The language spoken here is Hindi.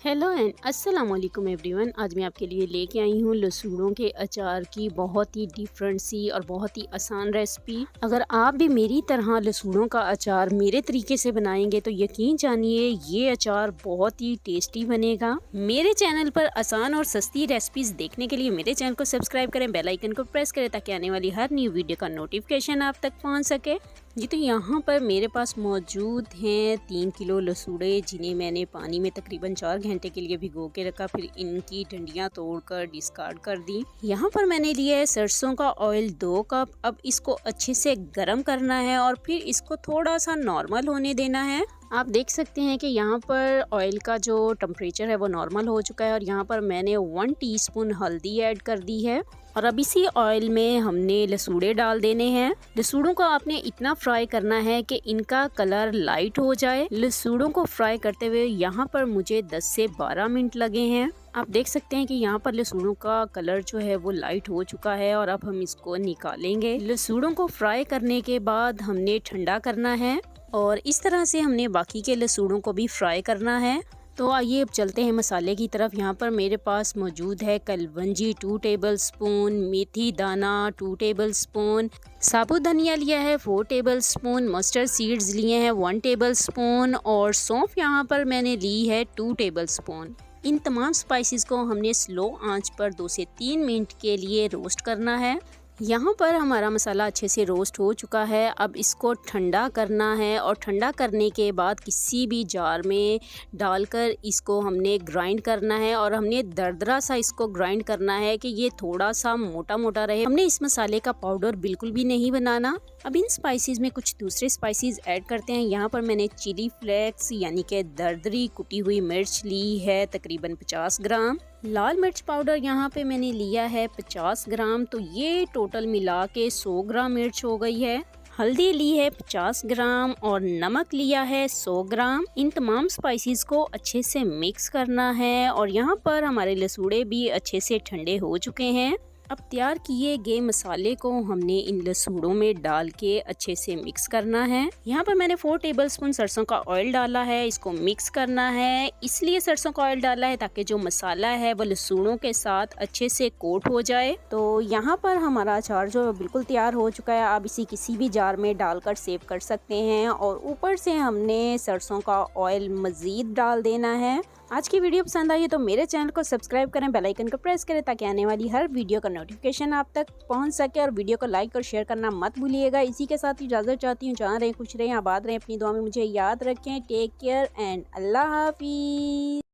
हेलो एंड अस्सलाम वालेकुम एवरीवन। आज मैं आपके लिए लेके आई हूँ लसूड़ों के अचार की बहुत ही डिफरेंट सी और बहुत ही आसान रेसिपी। अगर आप भी मेरी तरह लसूड़ों का अचार मेरे तरीके से बनाएंगे तो यकीन जानिए ये अचार बहुत ही टेस्टी बनेगा। मेरे चैनल पर आसान और सस्ती रेसिपीज देखने के लिए मेरे चैनल को सब्सक्राइब करें, बेल आइकन को प्रेस करें ताकि आने वाली हर न्यू वीडियो का नोटिफिकेशन आप तक पहुँच सके। जी तो यहाँ पर मेरे पास मौजूद हैं 3 किलो लसूड़े, जिन्हें मैंने पानी में तकरीबन 4 घंटे के लिए भिगो के रखा। फिर इनकी डंडियाँ तोड़कर डिस्कार्ड कर दी। यहाँ पर मैंने लिया है सरसों का ऑयल 2 कप। अब इसको अच्छे से गर्म करना है और फिर इसको थोड़ा सा नॉर्मल होने देना है। आप देख सकते हैं कि यहाँ पर ऑयल का जो टेम्परेचर है वो नॉर्मल हो चुका है और यहाँ पर मैंने 1 टीस्पून हल्दी ऐड कर दी है। और अब इसी ऑयल में हमने लसूड़े डाल देने हैं। लसूड़ों को आपने इतना फ्राई करना है कि इनका कलर लाइट हो जाए। लसूड़ों को फ्राई करते हुए यहाँ पर मुझे 10 से 12 मिनट लगे हैं। आप देख सकते हैं कि यहाँ पर लसूड़ों का कलर जो है वो लाइट हो चुका है और अब हम इसको निकालेंगे। लसूड़ों को फ्राई करने के बाद हमने ठंडा करना है और इस तरह से हमने बाकी के लसूड़ों को भी फ्राई करना है। तो आइए अब चलते हैं मसाले की तरफ। यहाँ पर मेरे पास मौजूद है कलवंजी 2 टेबलस्पून, मेथी दाना 2 टेबलस्पून, साबुत धनिया लिया है 4 टेबलस्पून, मस्टर्ड सीड्स लिए हैं 1 टेबलस्पून और सौंफ यहाँ पर मैंने ली है 2 टेबलस्पून। इन तमाम स्पाइसेस को हमने स्लो आंच पर 2 से 3 मिनट के लिए रोस्ट करना है। यहाँ पर हमारा मसाला अच्छे से रोस्ट हो चुका है। अब इसको ठंडा करना है और ठंडा करने के बाद किसी भी जार में डालकर इसको हमने ग्राइंड करना है और हमने दरदरा सा इसको ग्राइंड करना है कि ये थोड़ा सा मोटा मोटा रहे। हमने इस मसाले का पाउडर बिल्कुल भी नहीं बनाना। अब इन स्पाइसेस में कुछ दूसरे स्पाइसेस ऐड करते हैं। यहाँ पर मैंने चिली फ्लेक्स यानी कि दरदरी कुटी हुई मिर्च ली है तकरीबन 50 ग्राम। लाल मिर्च पाउडर यहाँ पे मैंने लिया है 50 ग्राम। तो ये टोटल मिला के 100 ग्राम मिर्च हो गई है। हल्दी ली है 50 ग्राम और नमक लिया है 100 ग्राम। इन तमाम स्पाइसेस को अच्छे से मिक्स करना है और यहाँ पर हमारे लसूड़े भी अच्छे से ठंडे हो चुके हैं। अब तैयार किए गए मसाले को हमने इन लसूड़ों में डाल के अच्छे से मिक्स करना है। यहाँ पर मैंने 4 टेबलस्पून सरसों का ऑयल डाला है। इसको मिक्स करना है, इसलिए सरसों का ऑयल डाला है ताकि जो मसाला है वो लसूड़ों के साथ अच्छे से कोट हो जाए। तो यहाँ पर हमारा अचार जो बिल्कुल तैयार हो चुका है। आप इसी किसी भी जार में डालकर सेव कर सकते हैं और ऊपर से हमने सरसों का ऑयल मज़ीद डाल देना है। आज की वीडियो पसंद आई है तो मेरे चैनल को सब्सक्राइब करें, बेल आइकन को प्रेस करें ताकि आने वाली हर वीडियो का नोटिफिकेशन आप तक पहुंच सके और वीडियो को लाइक और शेयर करना मत भूलिएगा। इसी के साथ इजाज़त चाहती हूँ। जहाँ रहें खुश रहें, आबाद रहें, अपनी दुआ में मुझे याद रखें। टेक केयर एंड अल्लाह हाफिज़।